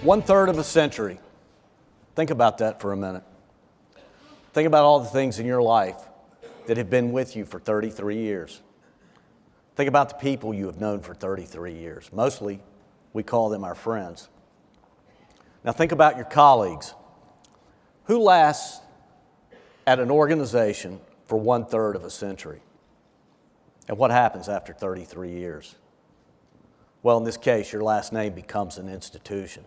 1/3 of a century. Think about that for a minute. Think about all the things in your life that have been with you for 33 years. Think about the people you have known for 33 years. Mostly, we call them our friends. Now think about your colleagues. Who lasts at an organization for 1/3 of a century? And what happens after 33 years? Well, in this case, your last name becomes an institution.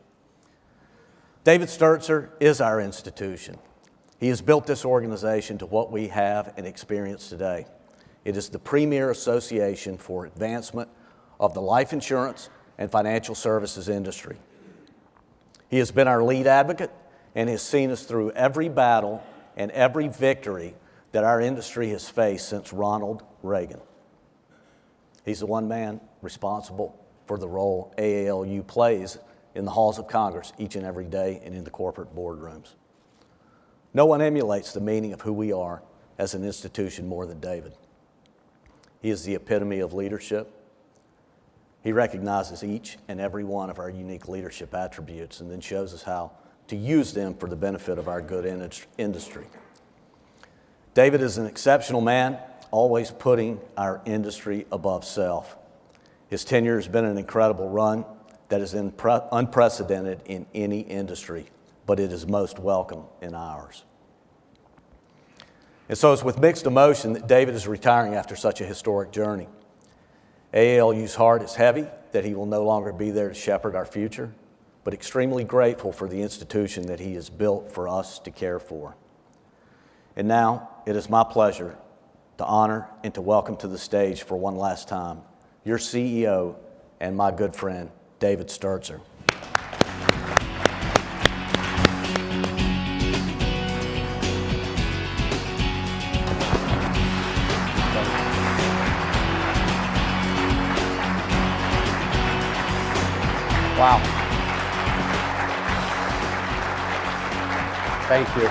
David Stertzer is our institution. He has built this organization to what we have and experience today. It is the premier association for advancement of the life insurance and financial services industry. He has been our lead advocate and has seen us through every battle and every victory that our industry has faced since Ronald Reagan. He's the one man responsible for the role AALU plays in the halls of Congress each and every day and in the corporate boardrooms. No one emulates the meaning of who we are as an institution more than David. He is the epitome of leadership. He recognizes each and every one of our unique leadership attributes and then shows us how to use them for the benefit of our good industry. David is an exceptional man, always putting our industry above self. His tenure has been an incredible run that is unprecedented in any industry, but it is most welcome in ours. And so it's with mixed emotion that David is retiring after such a historic journey. AALU's heart is heavy that he will no longer be there to shepherd our future, but extremely grateful for the institution that he has built for us to care for. And now it is my pleasure to honor and to welcome to the stage for one last time your CEO and my good friend, David Stertzer. Wow. Thank you.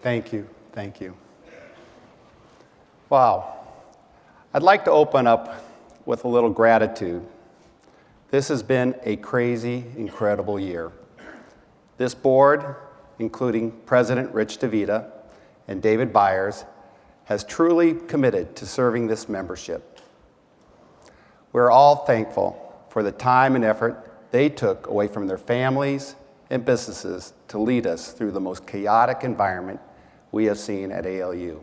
Thank you. Thank you. Wow. I'd like to open up with a little gratitude. This has been a crazy, incredible year. This board, including President Rich DeVita and David Byers, has truly committed to serving this membership. We're all thankful for the time and effort they took away from their families and businesses to lead us through the most chaotic environment we have seen at AALU.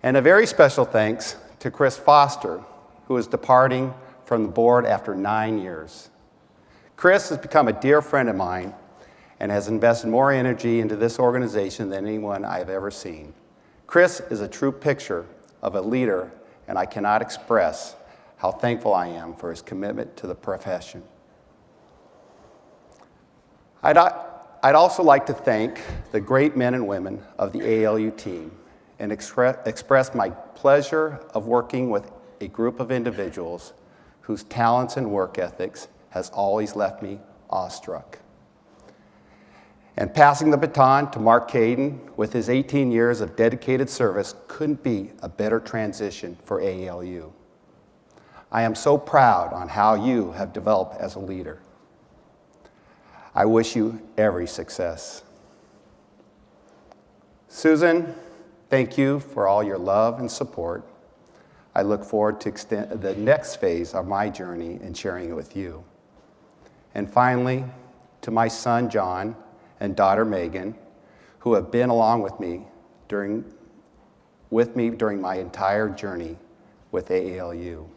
And a very special thanks to Chris Foster, who is departing from the board after 9 years. Chris has become a dear friend of mine and has invested more energy into this organization than anyone I've ever seen. Chris is a true picture of a leader, and I cannot express how thankful I am for his commitment to the profession. I'd also like to thank the great men and women of the AALU team and express my pleasure of working with a group of individuals whose talents and work ethics has always left me awestruck. And passing the baton to Marc Cadin with his 18 years of dedicated service couldn't be a better transition for AALU. I am so proud on how you have developed as a leader. I wish you every success. Susan, thank you for all your love and support. I look forward to the next phase of my journey and sharing it with you. And finally, to my son, John, and daughter, Megan, who have been along with me during my entire journey with AALU.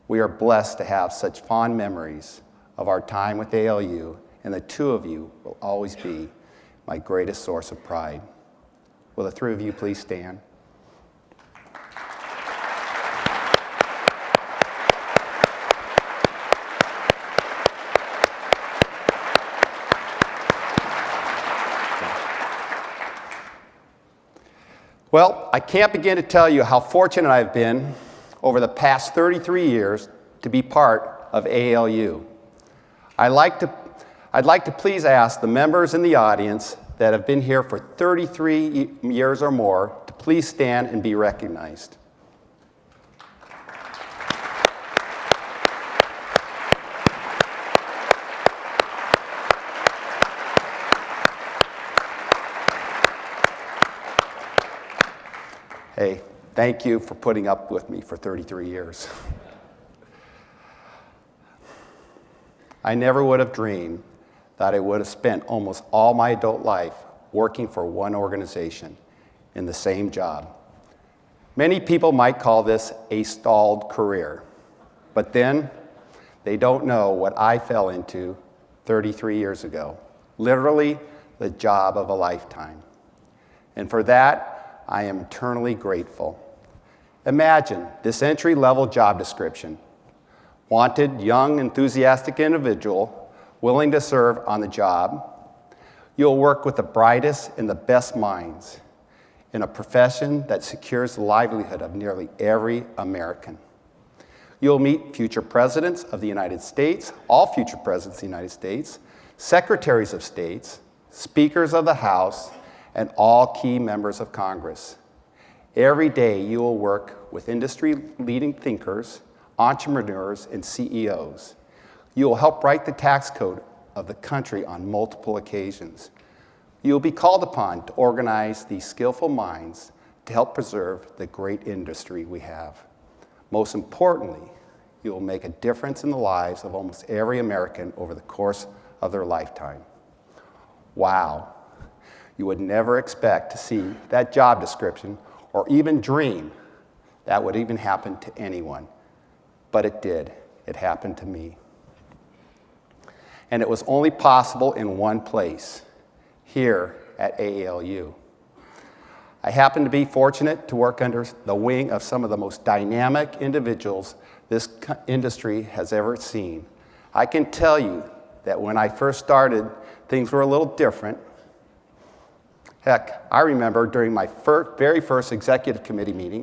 We are blessed to have such fond memories of our time with AALU, and the two of you will always be my greatest source of pride. Will the three of you please stand? Well, I can't begin to tell you how fortunate I've been over the past 33 years to be part of AALU. I'd like to please ask the members in the audience that have been here for 33 years or more to please stand and be recognized. Hey, thank you for putting up with me for 33 years. I never would have dreamed that I would have spent almost all my adult life working for one organization in the same job. Many people might call this a stalled career, but then they don't know what I fell into 33 years ago, literally the job of a lifetime. And for that, I am eternally grateful. Imagine this entry-level job description. Wanted, young, enthusiastic individual, willing to serve on the job. You'll work with the brightest and the best minds in a profession that secures the livelihood of nearly every American. You'll meet future presidents of the United States, all future presidents of the United States, secretaries of states, speakers of the House, and all key members of Congress. Every day you will work with industry-leading thinkers, entrepreneurs, and CEOs. You will help write the tax code of the country on multiple occasions. You will be called upon to organize these skillful minds to help preserve the great industry we have. Most importantly, you will make a difference in the lives of almost every American over the course of their lifetime. Wow, you would never expect to see that job description or even dream that would even happen to anyone. But it did. It happened to me. And it was only possible in one place, here at AALU. I happen to be fortunate to work under the wing of some of the most dynamic individuals this industry has ever seen. I can tell you that when I first started, things were a little different. Heck, I remember during my very first executive committee meeting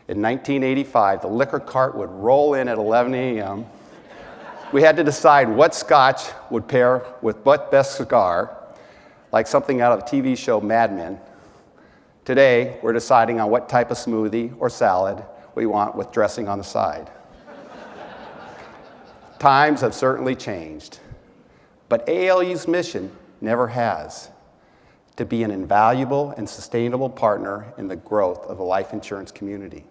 in 1985, the liquor cart would roll in at 11 a.m. We had to decide what scotch would pair with what best cigar, like something out of the TV show Mad Men. Today, we're deciding on what type of smoothie or salad we want with dressing on the side. Times have certainly changed, but AALU's mission never has: to be an invaluable and sustainable partner in the growth of the life insurance community.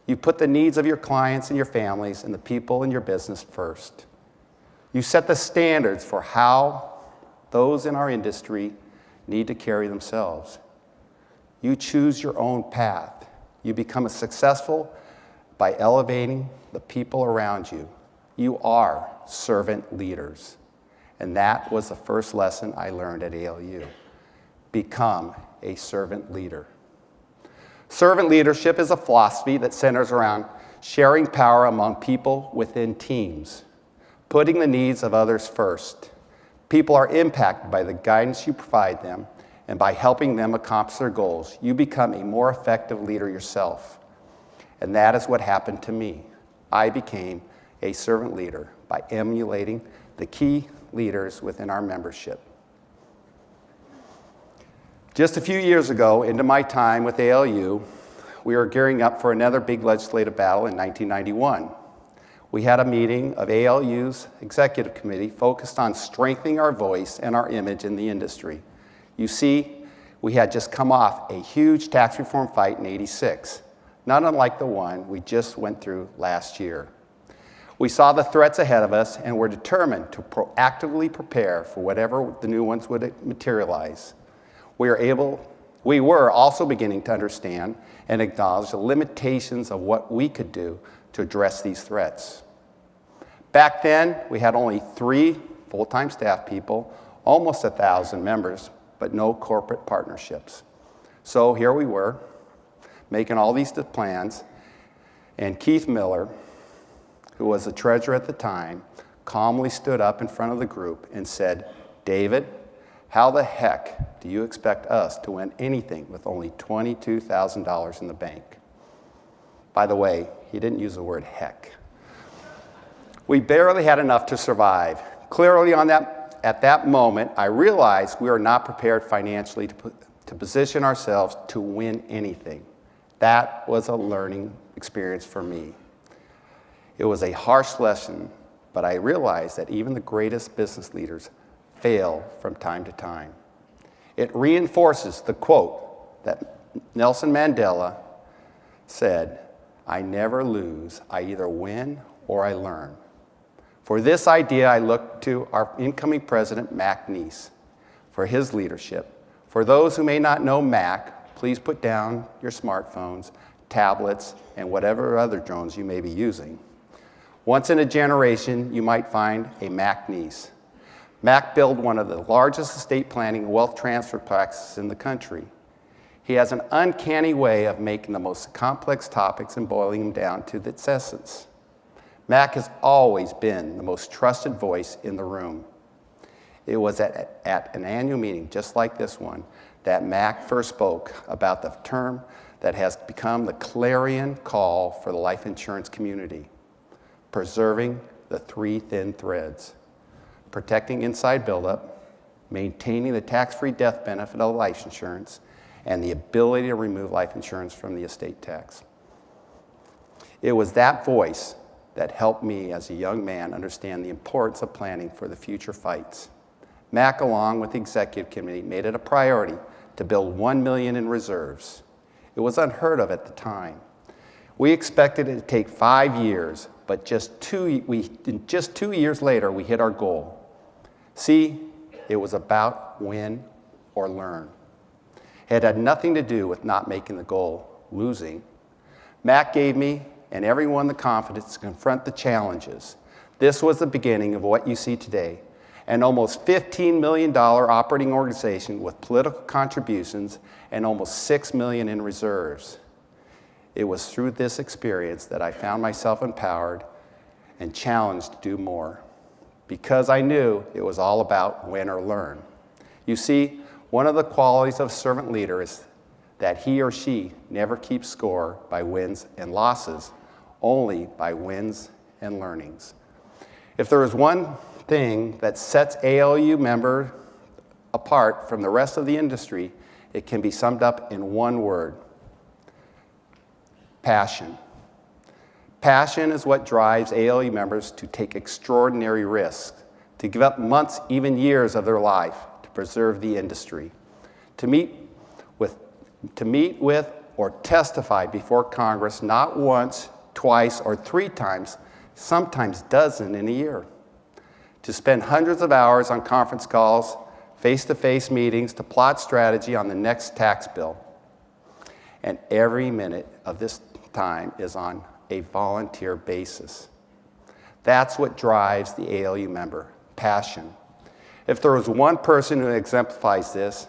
You put the needs of your clients and your families and the people in your business first. You set the standards for how those in our industry need to carry themselves. You choose your own path. You become successful by elevating the people around you. You are servant leaders. And that was the first lesson I learned at AALU. Become a servant leader. Servant leadership is a philosophy that centers around sharing power among people within teams, putting the needs of others first. People are impacted by the guidance you provide them, and by helping them accomplish their goals, you become a more effective leader yourself. And that is what happened to me. I became a servant leader by emulating the key leaders within our membership. Just a few years ago, into my time with AALU, we were gearing up for another big legislative battle in 1991. We had a meeting of AALU's executive committee focused on strengthening our voice and our image in the industry. You see, we had just come off a huge tax reform fight in '86, not unlike the one we just went through last year. We saw the threats ahead of us and were determined to proactively prepare for whatever the new ones would materialize. We were also beginning to understand and acknowledge the limitations of what we could do to address these threats. Back then, we had only 3 full-time staff people, almost 1,000 members, but no corporate partnerships. So here we were, making all these plans, and Keith Miller, who was the treasurer at the time, calmly stood up in front of the group and said, "David, how the heck do you expect us to win anything with only $22,000 in the bank?" By the way, he didn't use the word heck. We barely had enough to survive. Clearly at that moment, I realized we were not prepared financially to position ourselves to win anything. That was a learning experience for me. It was a harsh lesson, but I realized that even the greatest business leaders fail from time to time. It reinforces the quote that Nelson Mandela said, "I never lose, I either win or I learn." For this idea, I look to our incoming president, Mac Neese, for his leadership. For those who may not know Mac, please put down your smartphones, tablets, and whatever other drones you may be using. Once in a generation, you might find a Mac Neese. Mac built one of the largest estate planning and wealth transfer practices in the country. He has an uncanny way of making the most complex topics and boiling them down to its essence. Mac has always been the most trusted voice in the room. It was at an annual meeting just like this one that Mac first spoke about the term that has become the clarion call for the life insurance community: preserving the three thin threads: protecting inside buildup, maintaining the tax-free death benefit of life insurance, and the ability to remove life insurance from the estate tax. It was that voice that helped me as a young man understand the importance of planning for the future fights. Mac, along with the executive committee, made it a priority to build $1 million in reserves. It was unheard of at the time. We expected it to take 5 years, but in just 2 years later, we hit our goal. See, it was about win or learn. It had nothing to do with not making the goal, losing. Mac gave me and everyone the confidence to confront the challenges. This was the beginning of what you see today: an almost $15 million operating organization with political contributions and almost $6 million in reserves. It was through this experience that I found myself empowered and challenged to do more, because I knew it was all about win or learn. You see, one of the qualities of a servant leader is that he or she never keeps score by wins and losses, only by wins and learnings. If there is one thing that sets AALU members apart from the rest of the industry, it can be summed up in one word: passion. Passion is what drives AALU members to take extraordinary risks, to give up months, even years of their life to preserve the industry, to meet with or testify before Congress not once, twice, or 3 times, sometimes dozens in a year, to spend hundreds of hours on conference calls, face-to-face meetings to plot strategy on the next tax bill. And every minute of this time is on a volunteer basis. That's what drives the AALU member: passion. If there was one person who exemplifies this,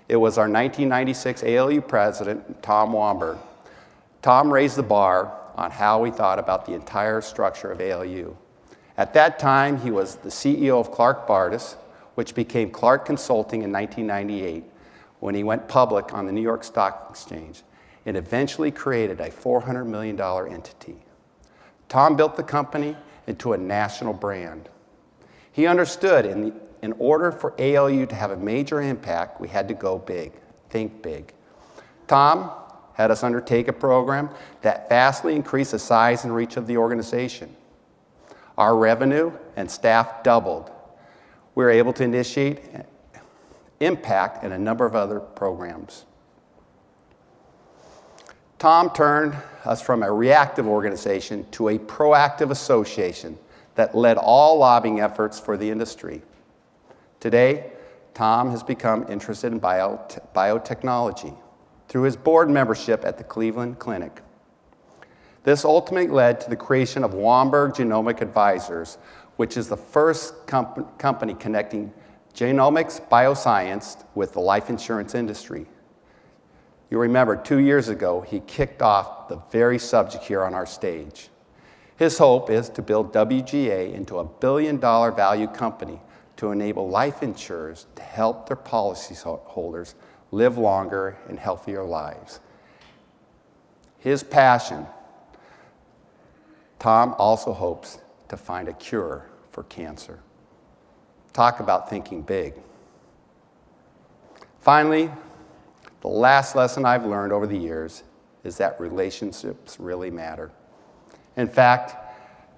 it was our 1996 AALU president, Tom Wamberg. Tom raised the bar on how we thought about the entire structure of AALU. At that time, he was the CEO of Clark Bardis, which became Clark Consulting in 1998, when he went public on the New York Stock Exchange, and eventually created a $400 million entity. Tom built the company into a national brand. He understood in order for AALU to have a major impact, we had to go big, think big. Tom had us undertake a program that vastly increased the size and reach of the organization. Our revenue and staff doubled. We were able to initiate impact and a number of other programs. Tom turned us from a reactive organization to a proactive association that led all lobbying efforts for the industry. Today, Tom has become interested in biotechnology through his board membership at the Cleveland Clinic. This ultimately led to the creation of Wamberg Genomic Advisors, which is the first company connecting genomics bioscience with the life insurance industry. You remember 2 years ago, he kicked off the very subject here on our stage. His hope is to build WGA into a billion-dollar value company to enable life insurers to help their policyholders live longer and healthier lives. His passion, Tom also hopes to find a cure for cancer. Talk about thinking big. Finally, the last lesson I've learned over the years is that relationships really matter. In fact,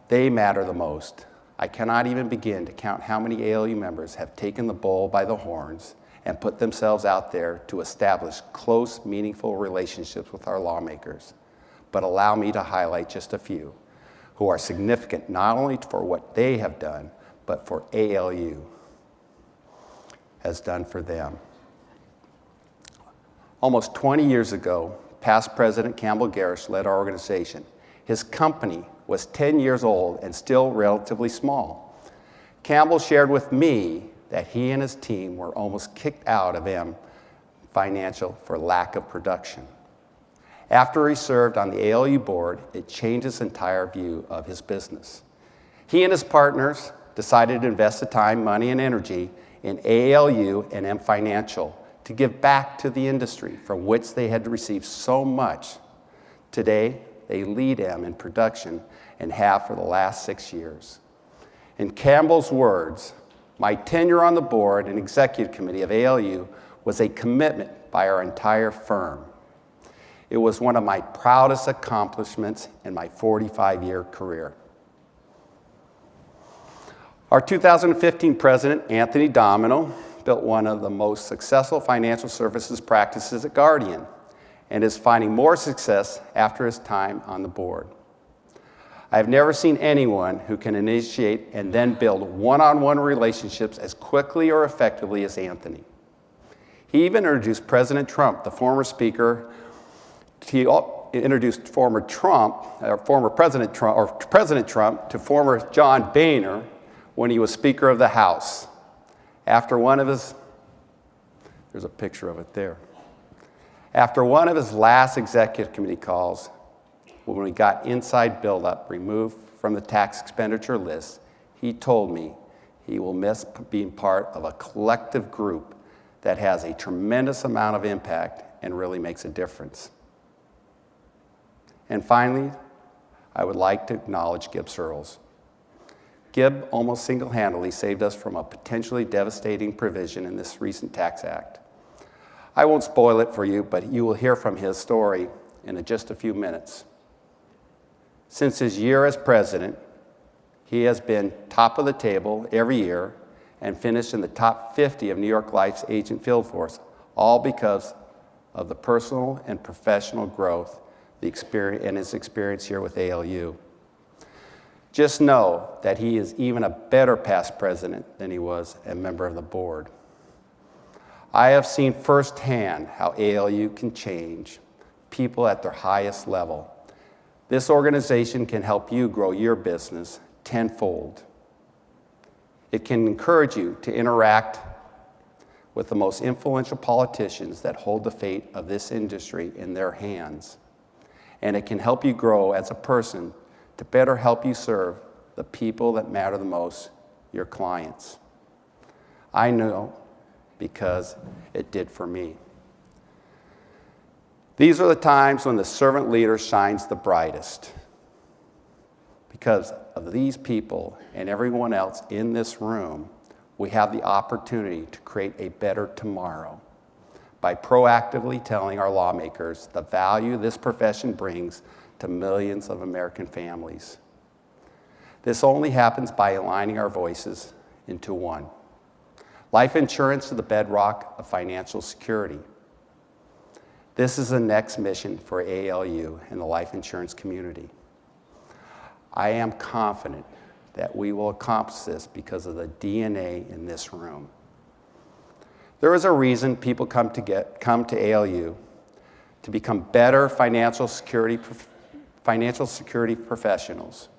they matter the most. I cannot even begin to count how many AALU members have taken the bull by the horns and put themselves out there to establish close, meaningful relationships with our lawmakers. But allow me to highlight just a few who are significant not only for what they have done, but for AALU has done for them. Almost 20 years ago, past President Campbell Garrish led our organization. His company was 10 years old and still relatively small. Campbell shared with me that he and his team were almost kicked out of M Financial for lack of production. After he served on the AALU board, it changed his entire view of his business. He and his partners decided to invest the time, money, and energy in AALU and M Financial to give back to the industry from which they had received so much. Today, they lead M in production and have for the last 6 years. In Campbell's words, my tenure on the board and executive committee of AALU was a commitment by our entire firm. It was one of my proudest accomplishments in my 45-year career. Our 2015 president, Anthony Domino, built one of the most successful financial services practices at Guardian and is finding more success after his time on the board. I have never seen anyone who can initiate and then build one-on-one relationships as quickly or effectively as Anthony. He even introduced President Trump, the former speaker. He introduced President Trump to former John Boehner when he was Speaker of the House. After one of his, there's a picture of it there. After one of his last executive committee calls, when we got inside buildup removed from the tax expenditure list, he told me he will miss being part of a collective group that has a tremendous amount of impact and really makes a difference. And finally, I would like to acknowledge Gib Searles. Gib almost single-handedly saved us from a potentially devastating provision in this recent tax act. I won't spoil it for you, but you will hear from his story in just a few minutes. Since his year as president, he has been top of the table every year and finished in the top 50 of New York Life's agent field force, all because of the personal and professional growth and his experience here with AALU. Just know that he is even a better past president than he was a member of the board. I have seen firsthand how AALU can change people at their highest level. This organization can help you grow your business tenfold. It can encourage you to interact with the most influential politicians that hold the fate of this industry in their hands. And it can help you grow as a person to better help you serve the people that matter the most, your clients. I know because it did for me. These are the times when the servant leader shines the brightest. Because of these people and everyone else in this room, we have the opportunity to create a better tomorrow by proactively telling our lawmakers the value this profession brings to millions of American families. This only happens by aligning our voices into one. Life insurance is the bedrock of financial security. This is the next mission for AALU and the life insurance community. I am confident that we will accomplish this because of the DNA in this room. There is a reason people come to AALU to become better financial security professionals.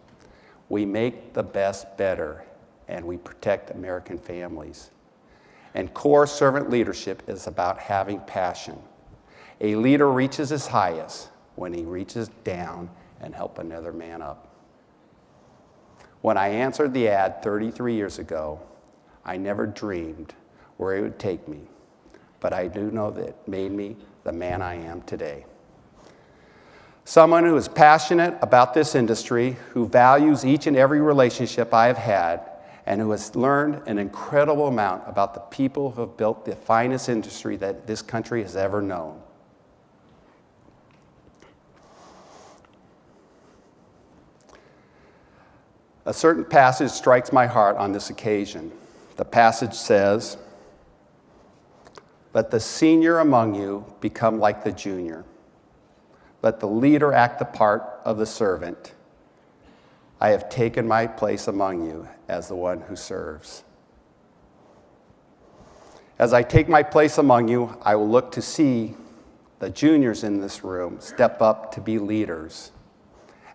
We make the best better, and we protect American families. And core servant leadership is about having passion. A leader reaches his highest when he reaches down and helps another man up. When I answered the ad 33 years ago, I never dreamed where it would take me, but I do know that it made me the man I am today. Someone who is passionate about this industry, who values each and every relationship I have had, and who has learned an incredible amount about the people who have built the finest industry that this country has ever known. A certain passage strikes my heart on this occasion. The passage says, Let the senior among you become like the junior. Let the leader act the part of the servant. I have taken my place among you as the one who serves. As I take my place among you, I will look to see the juniors in this room step up to be leaders,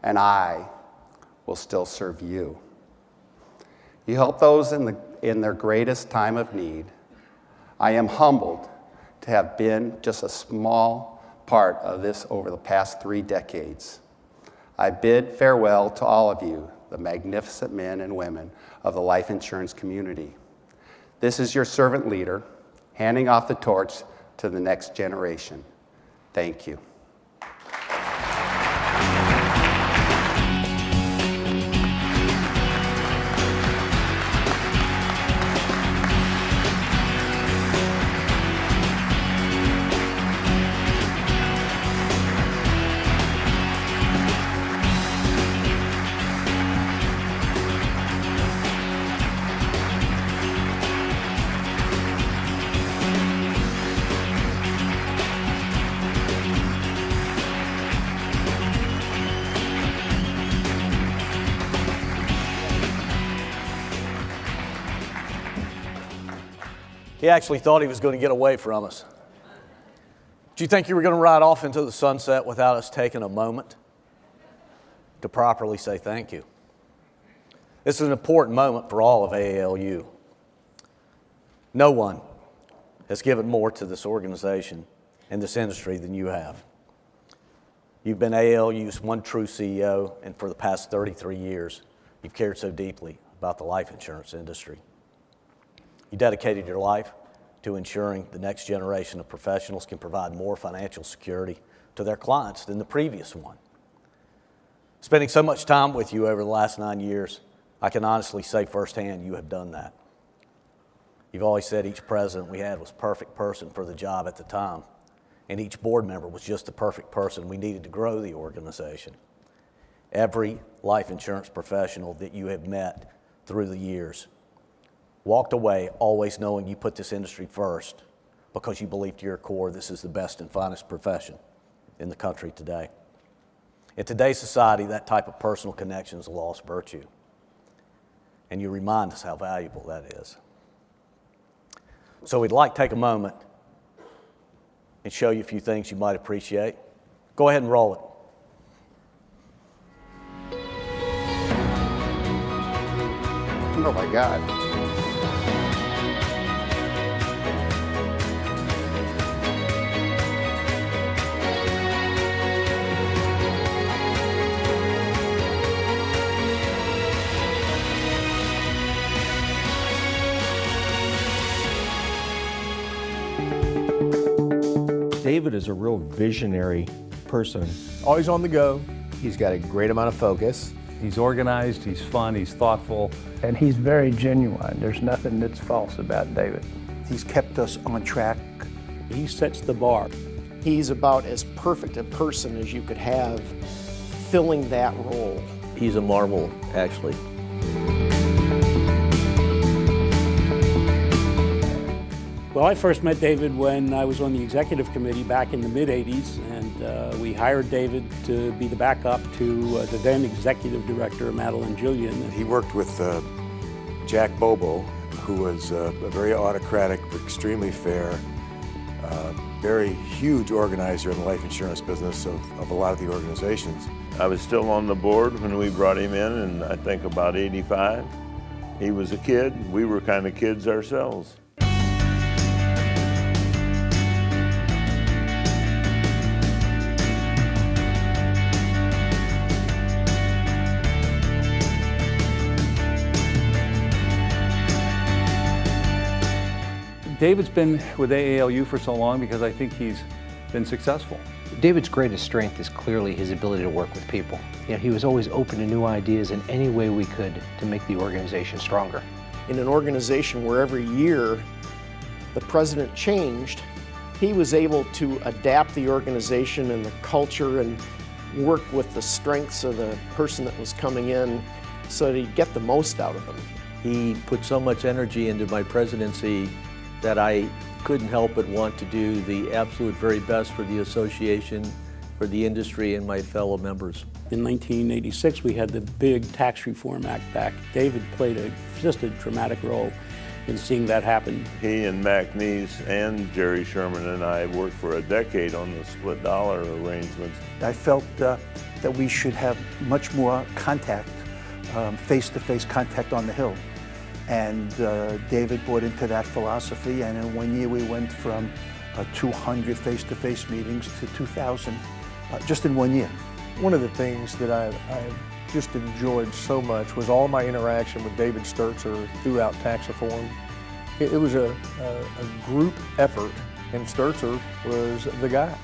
and I will still serve you. You help those in their greatest time of need. I am humbled to have been just a small part of this over the past 3 decades. I bid farewell to all of you, the magnificent men and women of the life insurance community. This is your servant leader, handing off the torch to the next generation. Thank you. He actually thought he was going to get away from us. Do you think you were going to ride off into the sunset without us taking a moment to properly say thank you? This is an important moment for all of AALU. No one has given more to this organization and this industry than you have. You've been AALU's one true CEO, and for the past 33 years, you've cared so deeply about the life insurance industry. You dedicated your life to ensuring the next generation of professionals can provide more financial security to their clients than the previous one. Spending so much time with you over the last 9 years, I can honestly say firsthand you have done that. You've always said each president we had was the perfect person for the job at the time, and each board member was just the perfect person we needed to grow the organization. Every life insurance professional that you have met through the years walked away always knowing you put this industry first because you believe to your core this is the best and finest profession in the country today. In today's society, that type of personal connection is a lost virtue, and you remind us how valuable that is. So we'd like to take a moment and show you a few things you might appreciate. Go ahead and roll it. Oh my God. David is a real visionary person. Always on the go. He's got a great amount of focus. He's organized, he's fun, he's thoughtful. And he's very genuine. There's nothing that's false about David. He's kept us on track. He sets the bar. He's about as perfect a person as you could have filling that role. He's a marvel, actually. Well, I first met David when I was on the executive committee back in the mid-'80s, and we hired David to be the backup to the then executive director, Madeline Julian. He worked with Jack Bobo, who was a very autocratic, extremely fair, very huge organizer in the life insurance business of a lot of the organizations. I was still on the board when we brought him in I think about '85. He was a kid. We were kind of kids ourselves. David's been with AALU for so long because I think he's been successful. David's greatest strength is clearly his ability to work with people. He was always open to new ideas in any way we could to make the organization stronger. In an organization where every year the president changed, he was able to adapt the organization and the culture and work with the strengths of the person that was coming in so that he'd get the most out of them. He put so much energy into my presidency that I couldn't help but want to do the absolute very best for the association, for the industry, and my fellow members. In 1986, we had the big Tax Reform Act back. David played just a dramatic role in seeing that happen. He and Mac Neese and Jerry Sherman and I worked for a decade on the split dollar arrangements. I felt that we should have much more contact, face-to-face contact on the Hill. And David bought into that philosophy, and in 1 year we went from 200 face-to-face meetings to 2,000 just in 1 year. One of the things that I just enjoyed so much was all my interaction with David Stertzer throughout tax reform. It was a group effort, and Stertzer was the guy.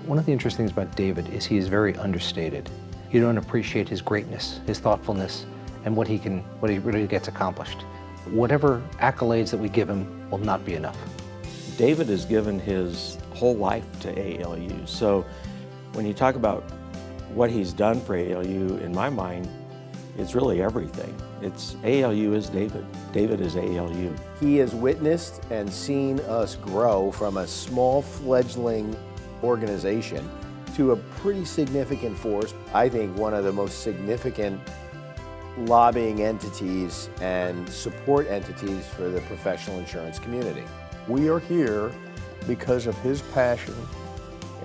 One of the interesting things about David is he is very understated. You don't appreciate his greatness, his thoughtfulness, and what he really gets accomplished. Whatever accolades that we give him will not be enough. David has given his whole life to AALU. So when you talk about what he's done for AALU, in my mind, it's really everything. It's AALU is David. David is AALU. He has witnessed and seen us grow from a small fledgling organization to a pretty significant force. I think one of the most significant lobbying entities and support entities for the professional insurance community. We are here because of his passion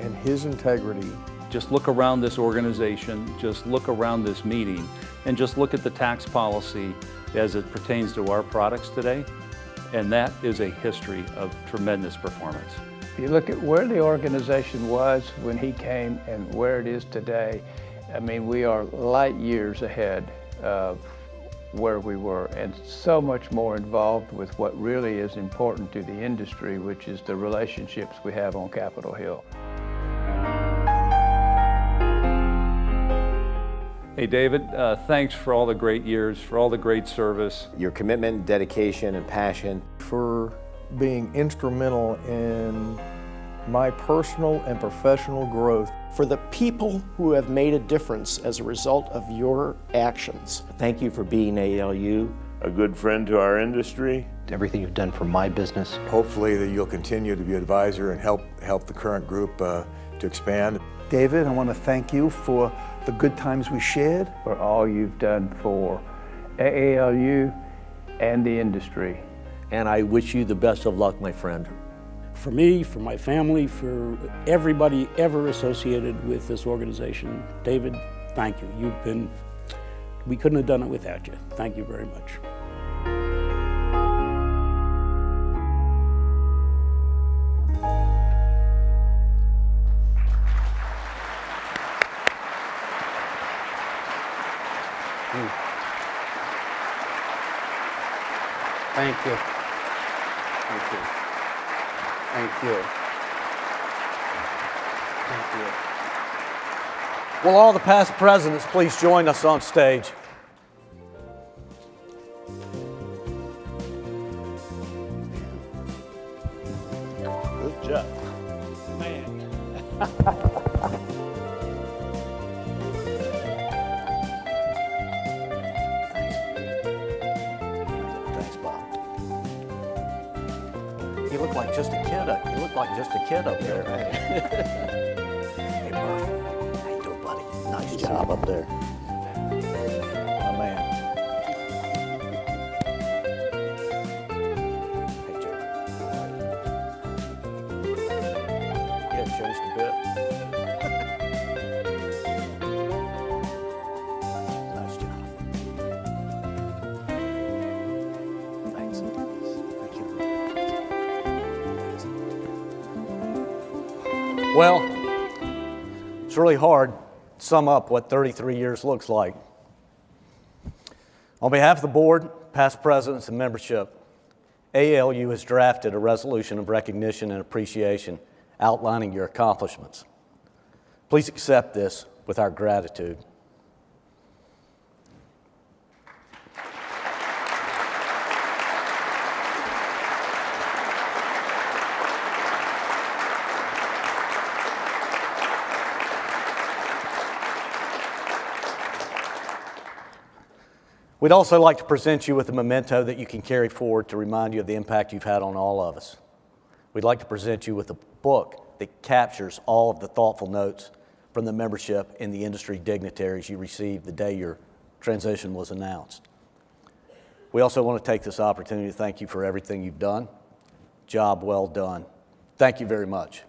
and his integrity. Just look around this organization, just look around this meeting, and just look at the tax policy as it pertains to our products today, and that is a history of tremendous performance. If you look at where the organization was when he came and where it is today, I mean, we are light years ahead of where we were, and so much more involved with what really is important to the industry, which is the relationships we have on Capitol Hill. Hey David, thanks for all the great years, for all the great service. Your commitment, dedication, and passion. For being instrumental in my personal and professional growth. For the people who have made a difference as a result of your actions. Thank you for being AALU. A good friend to our industry. Everything you've done for my business. Hopefully that you'll continue to be an advisor and help the current group to expand. David, I want to thank you for the good times we shared. For all you've done for AALU and the industry. And I wish you the best of luck, my friend. For me, for my family, for everybody ever associated with this organization, David, thank you. We couldn't have done it without you. Thank you very much. Thank you. Thank you. Thank you. Thank you. Will all the past presidents please join us on stage? Good job. Thanks, Bob. You look like just a kid. You look like just a kid up there. Hey, Marc. How you doing, buddy? Nice job up there. My man. Hey, Jerry. Yeah, changed a bit. Nice job. Thanks. Thank you. Well, it's really hard to sum up what 33 years looks like. On behalf of the board, past presidents, and membership, AALU has drafted a resolution of recognition and appreciation outlining your accomplishments. Please accept this with our gratitude. We'd also like to present you with a memento that you can carry forward to remind you of the impact you've had on all of us. We'd like to present you with a book that captures all of the thoughtful notes from the membership and the industry dignitaries you received the day your transition was announced. We also want to take this opportunity to thank you for everything you've done. Job well done. Thank you very much.